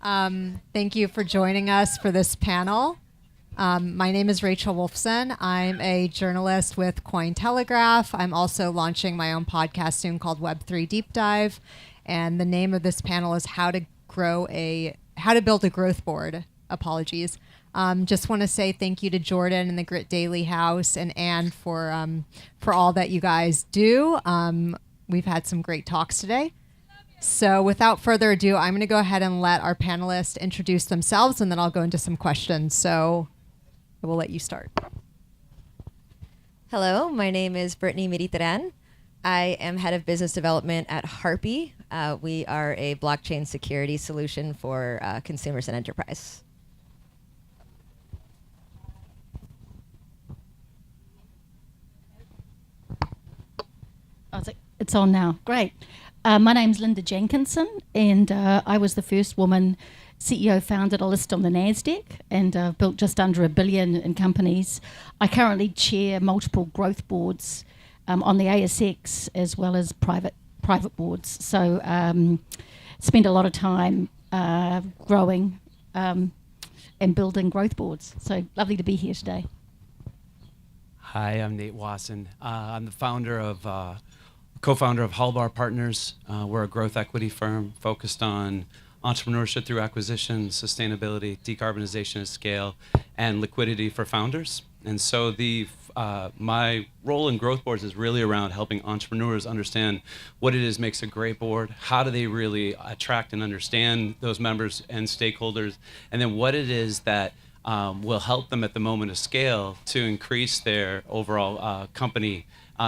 Thank you for joining us for this panel. My name is Rachel Wolfson. I'm a journalist with CoinTelegraph. I'm also launching my own podcast soon called Web3 Deep Dive. And the name of this panel is how to build a growth board. Apologies. Just want to say thank you to Jordan and the Grit Daily House and Anne for all that you guys do. We've had some great talks today. So without further ado, I'm going to go ahead and let our panelists introduce themselves, and then I'll go into some questions. So I will let you start. Hello, my name is Britt Mier y Teran. I am head of business development at Harpie. We are a blockchain security solution for consumers and enterprise. Oh, it's on now. Great. My name's Linda Jenkinson, and I was the first woman CEO founded a list on the NASDAQ and built just under $1 billion in companies. I currently chair multiple growth boards on the ASX as well as private boards. So spend a lot of time growing and building growth boards. So lovely to be here today. Hi, I'm Nate Wasson. I'm the co-founder of HalBar Partners. We're a growth equity firm focused on entrepreneurship through acquisition, sustainability, decarbonization at scale, and liquidity for founders. And so my role in growth boards is really around helping entrepreneurs understand what it is makes a great board, how do they really attract and understand those members and stakeholders, and then what it is that will help them at the moment of scale to increase their overall company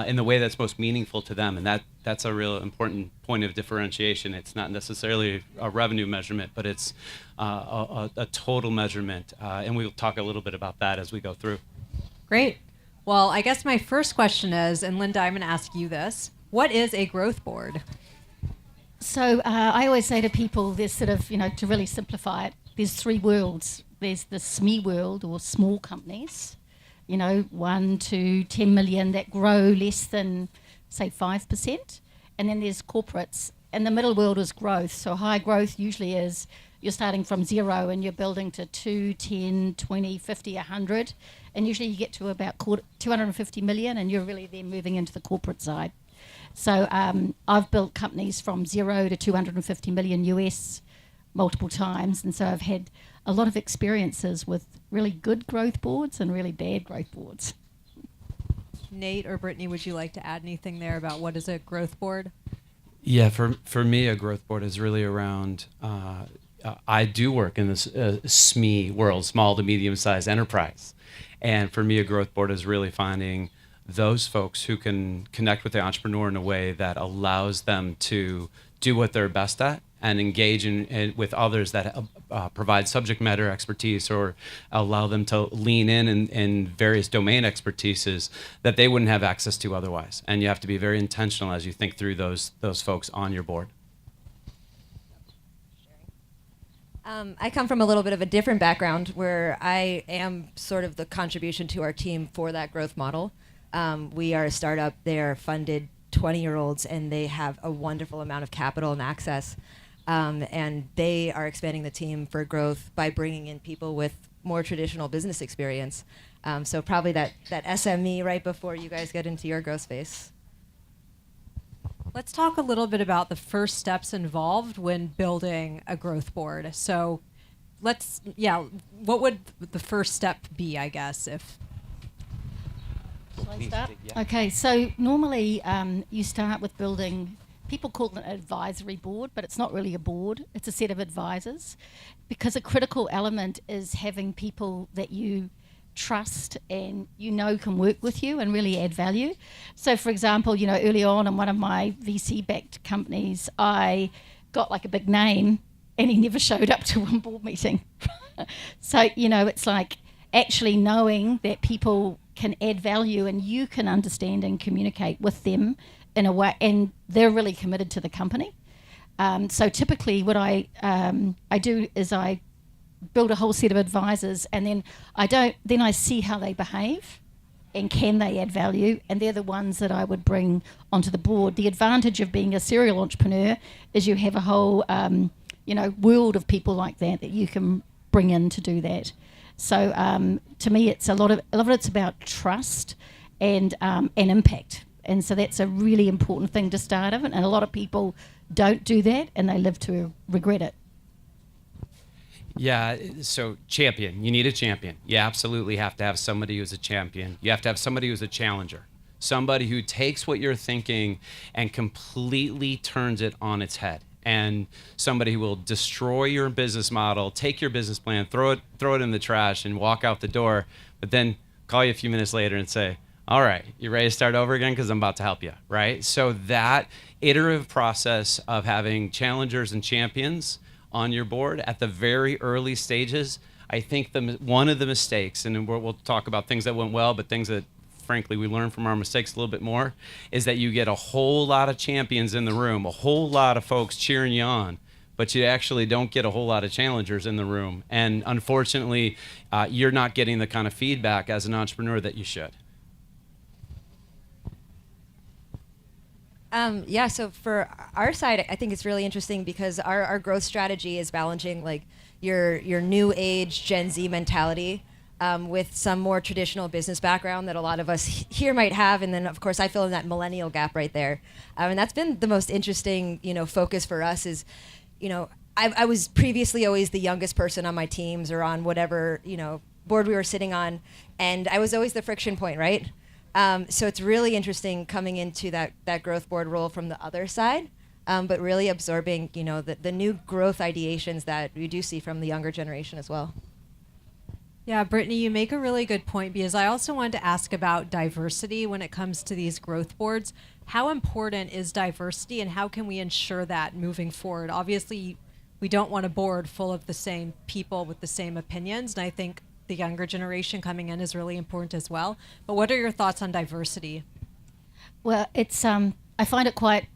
in the way that's most meaningful to them. And that's a real important point of differentiation. It's not necessarily a revenue measurement, but it's a total measurement. And we'll talk a little bit about that as we go through. Great. Well, I guess my first question is, and Linda, I'm going to ask you this. What is a growth board? So I always say to people, there's sort of, to really simplify it, there's three worlds. There's the SME world, or small companies, 1 to 10 million that grow less than, say, 5%. And then there's corporates. And the middle world is growth. So high growth usually is you're starting from zero and you're building to 2, 10, 20, 50, 100. And usually you get to about 250 million and you're really then moving into the corporate side. So I've built companies from 0 to 250 million US multiple times. And so I've had a lot of experiences with really good growth boards and really bad growth boards. Nate or Brittany, would you like to add anything there about what is a growth board? Yeah, for me, a growth board is really around, I do work in this SME world, small to medium-sized enterprise. And for me, a growth board is really finding those folks who can connect with the entrepreneur in a way that allows them to do what they're best at and engage with others that provide subject matter expertise or allow them to lean in various domain expertises that they wouldn't have access to otherwise. And you have to be very intentional as you think through those folks on your board. I come from a little bit of a different background where I am sort of the contribution to our team for that growth model. We are a startup. They are funded 20-year-olds, and they have a wonderful amount of capital and access. And they are expanding the team for growth by bringing in people with more traditional business experience. So probably that SME right before you guys get into your growth space. Let's talk a little bit about the first steps involved when building a growth board. So what would the first step be, I guess, if... Shall I start? Yeah. Okay, so normally you start with building, people call it an advisory board, but it's not really a board, it's a set of advisors, because a critical element is having people that you trust and can work with you and really add value. So for example, early on in one of my VC-backed companies, I got like a big name and he never showed up to one board meeting. So, it's like actually knowing that people can add value and you can understand and communicate with them in a way, and they're really committed to the company. So typically what I do is I build a whole set of advisors, and then I see how they behave and can they add value, and they're the ones that I would bring onto the board. The advantage of being a serial entrepreneur is you have a whole world of people like that you can bring in to do that. So to me, it's a lot of it's about trust and impact. And so that's a really important thing to start with. And a lot of people don't do that, and they live to regret it. Yeah, so champion. You need a champion. You absolutely have to have somebody who's a champion. You have to have somebody who's a challenger. Somebody who takes what you're thinking and completely turns it on its head. And somebody who will destroy your business model, take your business plan, throw it in the trash and walk out the door, but then call you a few minutes later and say, all right, you ready to start over again? Because I'm about to help you, right? So that iterative process of having challengers and champions on your board at the very early stages, I think one of the mistakes, and we'll talk about things that went well, but things that frankly we learn from our mistakes a little bit more, is that you get a whole lot of champions in the room, a whole lot of folks cheering you on, but you actually don't get a whole lot of challengers in the room. And unfortunately, you're not getting the kind of feedback as an entrepreneur that you should. Yeah, so for our side, I think it's really interesting because our growth strategy is balancing like your new age Gen Z mentality with some more traditional business background that a lot of us here might have, and then of course I fill in that millennial gap right there, and that's been the most interesting focus for us. Is I was previously always the youngest person on my teams or on whatever board we were sitting on, and I was always the friction point, right? So it's really interesting coming into that growth board role from the other side, but really absorbing, the new growth ideations that we do see from the younger generation as well. Yeah, Brittany, you make a really good point, because I also wanted to ask about diversity when it comes to these growth boards. How important is diversity, and how can we ensure that moving forward? Obviously, we don't want a board full of the same people with the same opinions, and I think the younger generation coming in is really important as well. But what are your thoughts on diversity? Well, it's I find it quite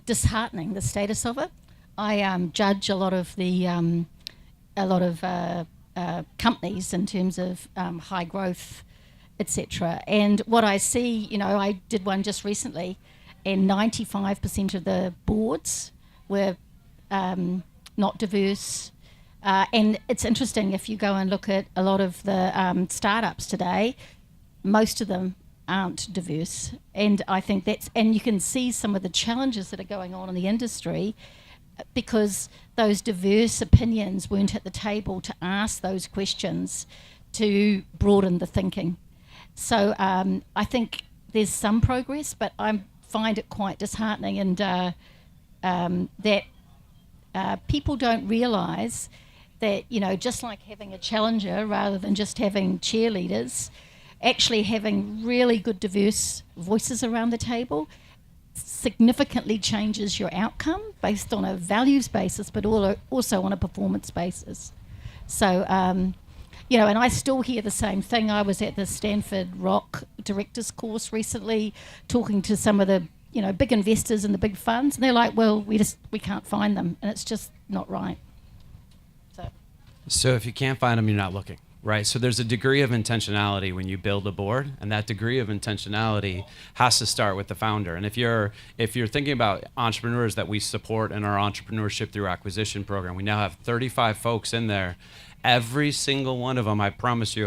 disheartening, the status of it. I judge a lot of the companies in terms of high growth, etc. And what I see, I did one just recently, and 95% of the boards were not diverse. And it's interesting, if you go and look at a lot of the startups today, most of them aren't diverse. And I think and you can see some of the challenges that are going on in the industry because those diverse opinions weren't at the table to ask those questions to broaden the thinking. So I think there's some progress, but I find it quite disheartening, and that people don't realise that, just like having a challenger rather than just having cheerleaders, actually having really good diverse voices around the table significantly changes your outcome based on a values basis, but also on a performance basis. So, and I still hear the same thing. I was at the Stanford Rock Directors course recently talking to some of the, big investors and the big funds, and they're like, well, we can't find them, and it's just not right. So if you can't find them, you're not looking, right? So there's a degree of intentionality when you build a board, and that degree of intentionality has to start with the founder. And if you're thinking about entrepreneurs that we support in our entrepreneurship through acquisition program, we now have 35 folks in there. Every single one of them, I promise you,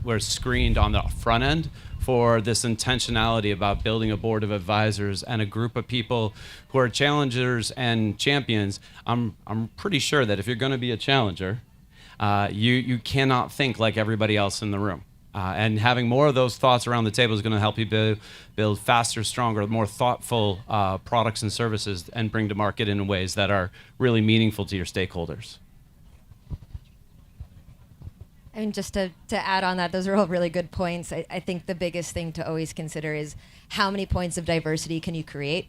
we're screened on the front end for this intentionality about building a board of advisors and a group of people who are challengers and champions. I'm pretty sure that if you're going to be a challenger, you cannot think like everybody else in the room. And having more of those thoughts around the table is going to help you build faster, stronger, more thoughtful products and services and bring to market in ways that are really meaningful to your stakeholders. And just to add on that, those are all really good points. I think the biggest thing to always consider is how many points of diversity can you create?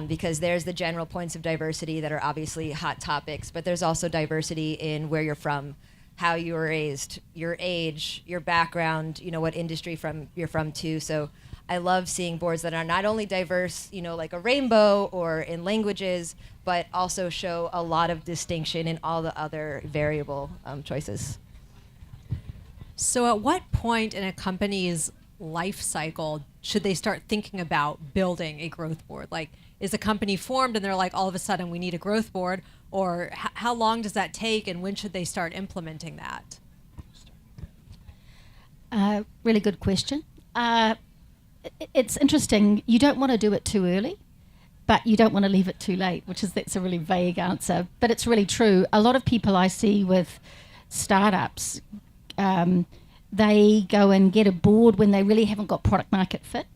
Because there's the general points of diversity that are obviously hot topics, but there's also diversity in where you're from, how you were raised, your age, your background, what industry you're from too. So I love seeing boards that are not only diverse, like a rainbow or in languages, but also show a lot of distinction in all the other variable choices. So at what point in a company's life cycle should they start thinking about building a growth board? Like, is a company formed and they're like, all of a sudden we need a growth board? Or how long does that take, and when should they start implementing that? Really good question. It's interesting. You don't want to do it too early, but you don't want to leave it too late, that's a really vague answer. But it's really true. A lot of people I see with startups, they go and get a board when they really haven't got product market fit.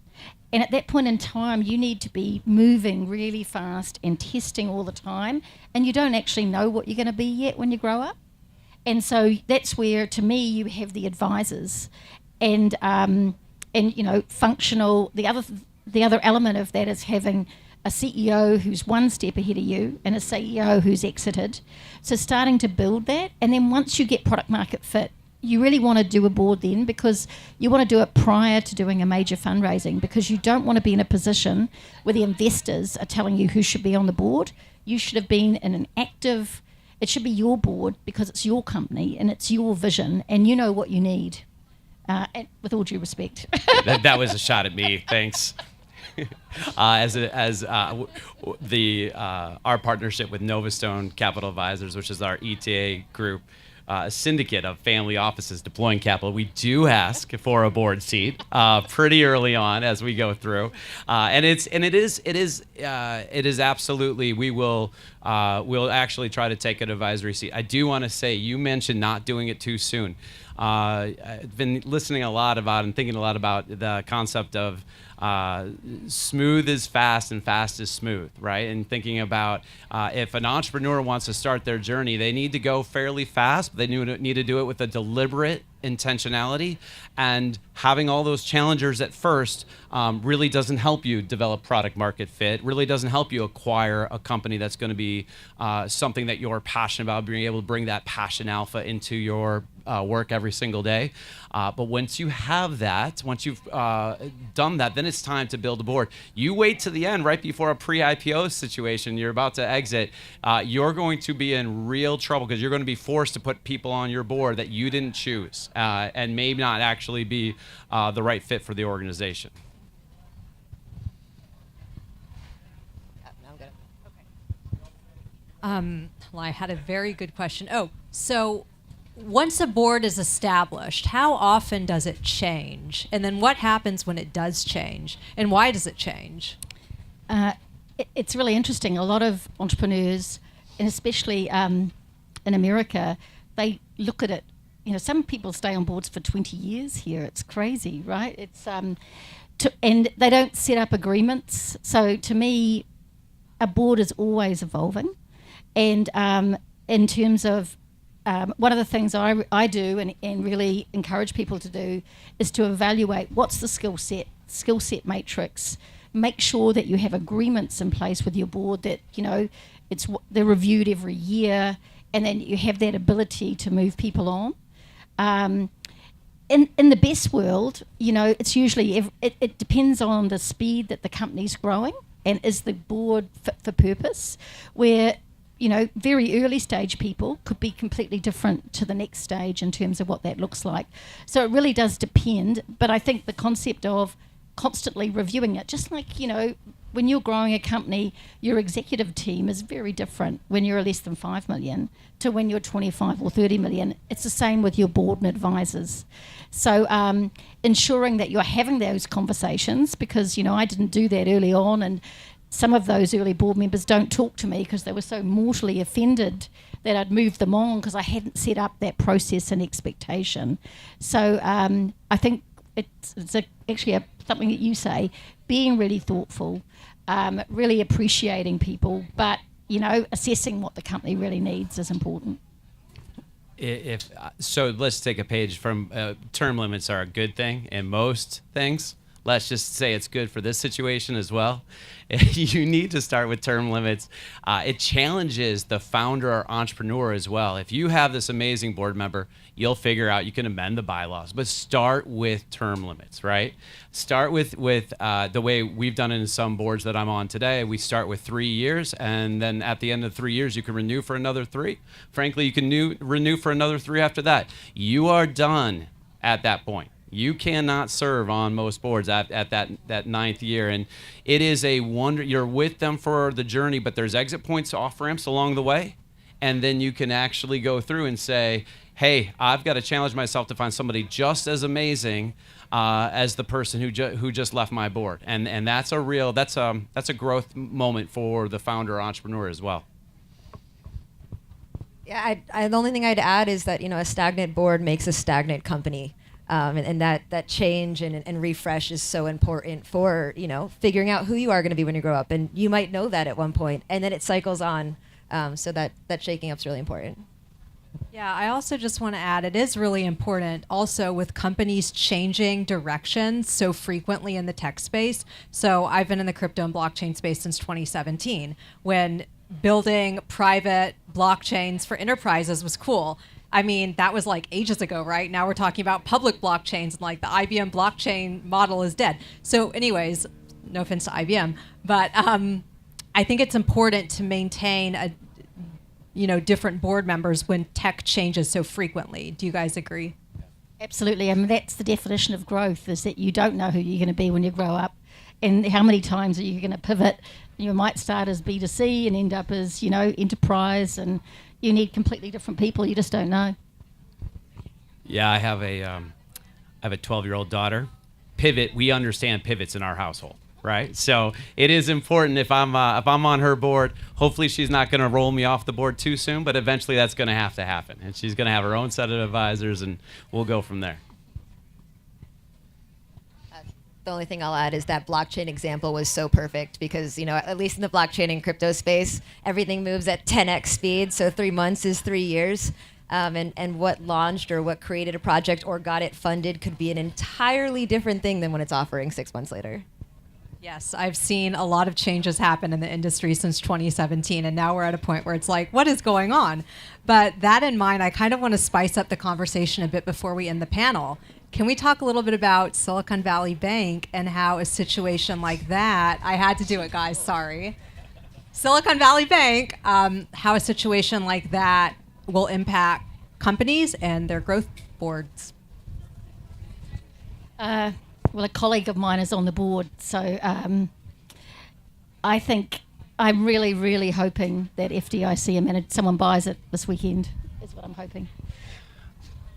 And at that point in time, you need to be moving really fast and testing all the time. And you don't actually know what you're going to be yet when you grow up. And so that's where, to me, you have the advisors and functional. The other element of that is having a CEO who's one step ahead of you and a CEO who's exited. So starting to build that. And then once you get product market fit, you really want to do a board then, because you want to do it prior to doing a major fundraising, because you don't want to be in a position where the investors are telling you who should be on the board. You should have been in an active, it should be your board because it's your company and it's your vision and you know what you need. And with all due respect. that was a shot at me. Thanks. Our partnership with Novastone Capital Advisors, which is our ETA group, a syndicate of family offices deploying capital, we do ask for a board seat pretty early on as we go through, and it is absolutely, we'll actually try to take an advisory seat. I do want to say, you mentioned not doing it too soon. I've been listening a lot about and thinking a lot about the concept of smooth is fast and fast is smooth, right? And thinking about if an entrepreneur wants to start their journey, they need to go fairly fast, but they need to do it with a deliberate intentionality, and having all those challengers at first really doesn't help you develop product market fit, really doesn't help you acquire a company that's going to be something that you're passionate about, being able to bring that passion alpha into your work every single day. But once you have that, once you've done that, then it's time to build a board. You wait to the end, right before a pre-IPO situation, you're about to exit, you're going to be in real trouble because you're going to be forced to put people on your board that you didn't choose and may not actually be the right fit for the organization. Well, I had a very good question. So once a board is established, how often does it change? And then what happens when it does change? And why does it change? It's really interesting. A lot of entrepreneurs, and especially in America, they look at it. Some people stay on boards for 20 years here. It's crazy, right? It's and they don't set up agreements. So to me, a board is always evolving. And in terms of one of the things I do and really encourage people to do is to evaluate what's the skill set matrix. Make sure that you have agreements in place with your board that, they're reviewed every year, and then you have that ability to move people on. In the best world, it's usually, it depends on the speed that the company's growing and is the board fit for purpose, where very early stage people could be completely different to the next stage in terms of what that looks like. So it really does depend. But I think the concept of constantly reviewing it, just like, when you're growing a company, your executive team is very different when you're less than 5 million to when you're 25 or 30 million. It's the same with your board and advisors. So ensuring that you're having those conversations, because, I didn't do that early on, and some of those early board members don't talk to me because they were so mortally offended that I'd moved them on because I hadn't set up that process and expectation. So I think it's actually something that you say, being really thoughtful, really appreciating people, but, assessing what the company really needs is important. So let's take a page from term limits are a good thing in most things. Let's just say it's good for this situation as well. You need to start with term limits. It challenges the founder or entrepreneur as well. If you have this amazing board member, you'll figure out you can amend the bylaws, but start with term limits, right? Start with the way we've done it in some boards that I'm on today. We start with 3 years, and then at the end of 3 years, you can renew for another 3. Frankly, you can renew for another 3 after that. You are done at that point. You cannot serve on most boards at that 9th year, and it is a wonder. You're with them for the journey, but there's exit points, off ramps along the way. and then you can actually go through and say, hey, I've got to challenge myself to find somebody just as amazing as the person who just left my board, and that's a growth moment for the founder or entrepreneur as well. Yeah, the only thing I'd add is that a stagnant board makes a stagnant company, and that change and refresh is so important for figuring out who you are going to be when you grow up, and you might know that at one point, and then it cycles on, so that shaking up's really important. Yeah, I also just want to add, it is really important also with companies changing directions so frequently in the tech space. So I've been in the crypto and blockchain space since 2017, when building private blockchains for enterprises was cool. I mean, that was like ages ago, right? Now we're talking about public blockchains, and like the IBM blockchain model is dead. So anyways, no offense to IBM, but I think it's important to maintain different board members when tech changes so frequently. Do you guys agree? Absolutely. I mean, that's the definition of growth, is that you don't know who you're going to be when you grow up, and how many times are you going to pivot. You might start as B2C and end up as, enterprise, and you need completely different people. You just don't know. Yeah, I have a 12-year-old daughter. Pivot, we understand pivots in our household, right? So it is important if I'm on her board. Hopefully she's not going to roll me off the board too soon, but eventually that's going to have to happen, and she's going to have her own set of advisors, and we'll go from there. The only thing I'll add is that blockchain example was so perfect because, at least in the blockchain and crypto space, everything moves at 10x speed. So 3 months is 3 years. And what launched or what created a project or got it funded could be an entirely different thing than when it's offering 6 months later. Yes, I've seen a lot of changes happen in the industry since 2017, and now we're at a point where it's like, what is going on? But that in mind, I kind of want to spice up the conversation a bit before we end the panel. Can we talk a little bit about Silicon Valley Bank and how a situation like that, I had to do it, guys, sorry. Silicon Valley Bank, how a situation like that will impact companies and their growth boards? Well, a colleague of mine is on the board, so I think I'm really, really hoping that FDIC and someone buys it this weekend, is what I'm hoping.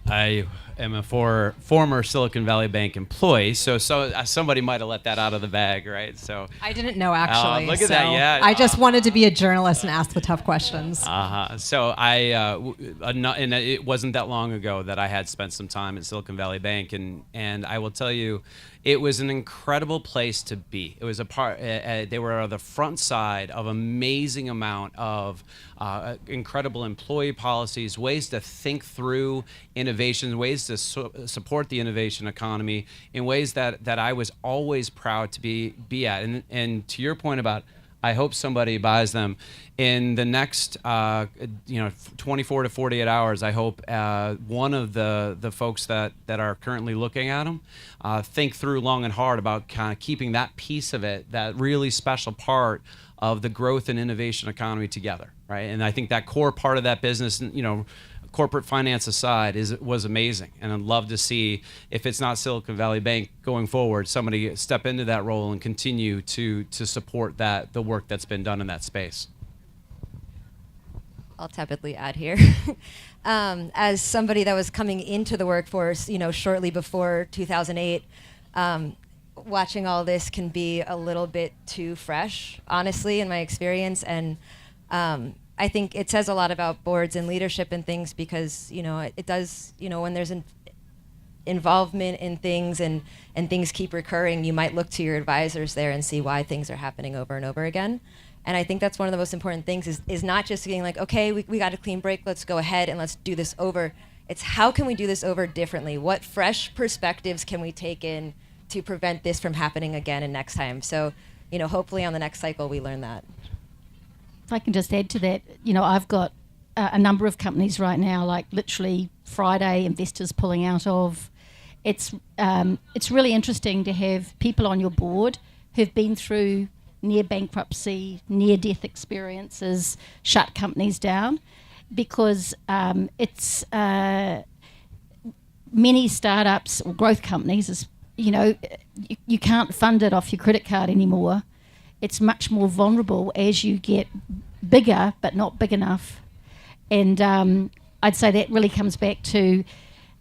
I am a former Silicon Valley Bank employee, so somebody might have let that out of the bag, right? So I didn't know, actually. Look at that, yeah. I just wanted to be a journalist and ask the tough questions. So and it wasn't that long ago that I had spent some time at Silicon Valley Bank, and I will tell you, it was an incredible place to be. It was they were on the front side of amazing amount of incredible employee policies, ways to think through innovation, ways to support the innovation economy in ways that I was always proud to be at. And to your point about, I hope somebody buys them in the next 24 to 48 hours. I hope one of the folks that are currently looking at them think through long and hard about kind of keeping that piece of it, that really special part of the growth and innovation economy together, right? And I think that core part of that business, corporate finance aside, was amazing, and I'd love to see, if it's not Silicon Valley Bank going forward, somebody step into that role and continue to support the work that's been done in that space. I'll tepidly add here. As somebody that was coming into the workforce, shortly before 2008, watching all this can be a little bit too fresh, honestly, in my experience, and I think it says a lot about boards and leadership and things because, it does, when there's involvement in things and things keep recurring, you might look to your advisors there and see why things are happening over and over again. And I think that's one of the most important things is not just being like, okay, we got a clean break, let's go ahead and let's do this over. It's how can we do this over differently? What fresh perspectives can we take in to prevent this from happening again and next time? So, hopefully on the next cycle we learn that. If I can just add to that, I've got a number of companies right now, like literally Friday, investors pulling out of. It's really interesting to have people on your board who've been through near bankruptcy, near death experiences, shut companies down, because it's many startups or growth companies, you can't fund it off your credit card anymore. It's much more vulnerable as you get bigger, but not big enough. And I'd say that really comes back to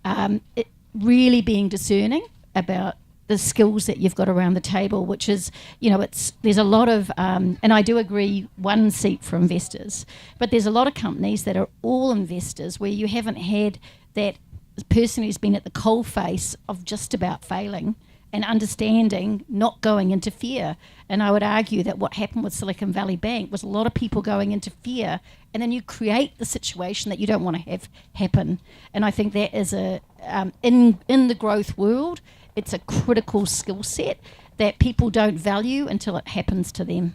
it really being discerning about the skills that you've got around the table, which is, there's a lot of, and I do agree, one seat for investors, but there's a lot of companies that are all investors where you haven't had that person who's been at the coalface of just about failing and understanding, not going into fear. And I would argue that what happened with Silicon Valley Bank was a lot of people going into fear, and then you create the situation that you don't want to have happen. And I think that is in the growth world, it's a critical skill set that people don't value until it happens to them.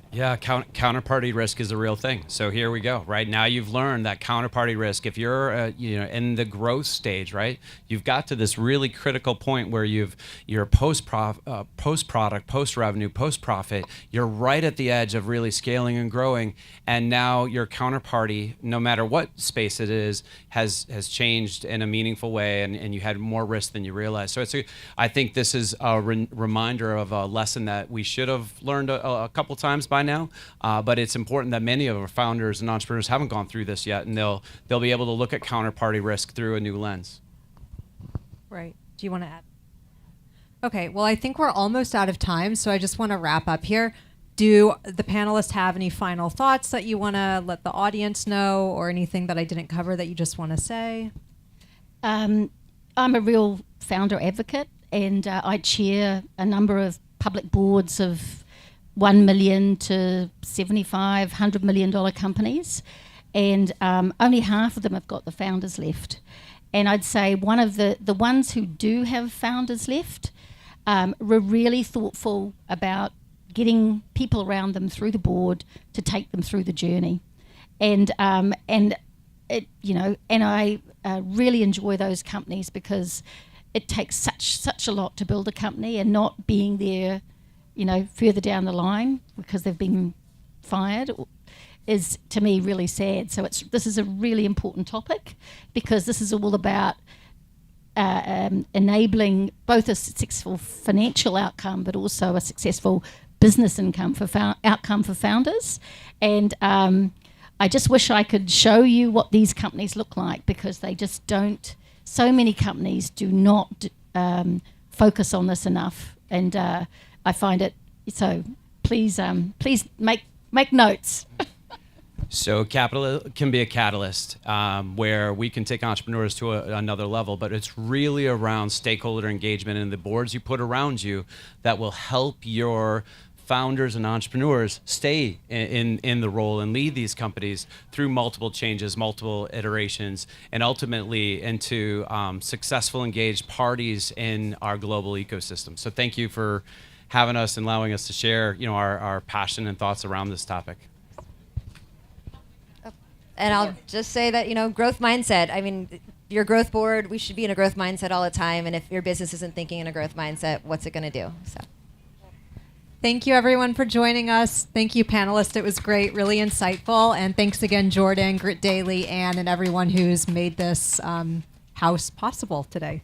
Yeah, counterparty risk is a real thing. So here we go. Right now, you've learned that counterparty risk. If you're, in the growth stage, right, you've got to this really critical point where you're post-product, post-revenue, post-profit. You're right at the edge of really scaling and growing, and now your counterparty, no matter what space it is, has changed in a meaningful way, and you had more risk than you realized. So I think this is a reminder of a lesson that we should have learned a couple times by now, but it's important that many of our founders and entrepreneurs haven't gone through this yet, and they'll be able to look at counterparty risk through a new lens. Right. Do you want to add? Okay. Well, I think we're almost out of time, so I just want to wrap up here. Do the panelists have any final thoughts that you want to let the audience know, or anything that I didn't cover that you just want to say? I'm a real founder advocate, and I chair a number of public boards of $1 million to $75, $100 million companies, and only half of them have got the founders left. And I'd say one of the ones who do have founders left were really thoughtful about getting people around them through the board to take them through the journey. And I really enjoy those companies because it takes such a lot to build a company, and not being there further down the line because they've been fired is, to me, really sad. So this is a really important topic, because this is all about enabling both a successful financial outcome, but also a successful business outcome for founders. And I just wish I could show you what these companies look like, because they just don't. So many companies do not focus on this enough, and I find it so. Please make notes. So capital can be a catalyst where we can take entrepreneurs to another level, but it's really around stakeholder engagement and the boards you put around you that will help your founders and entrepreneurs stay in the role and lead these companies through multiple changes, multiple iterations, and ultimately into successful, engaged parties in our global ecosystem. So thank you for having us and allowing us to share, our passion and thoughts around this topic. And I'll just say that, growth mindset. I mean, your growth board, we should be in a growth mindset all the time. And if your business isn't thinking in a growth mindset, what's it going to do? So. Thank you, everyone, for joining us. Thank you, panelists. It was great, really insightful. And thanks again, Jordan, Grit Daily, Anne, and everyone who's made this house possible today.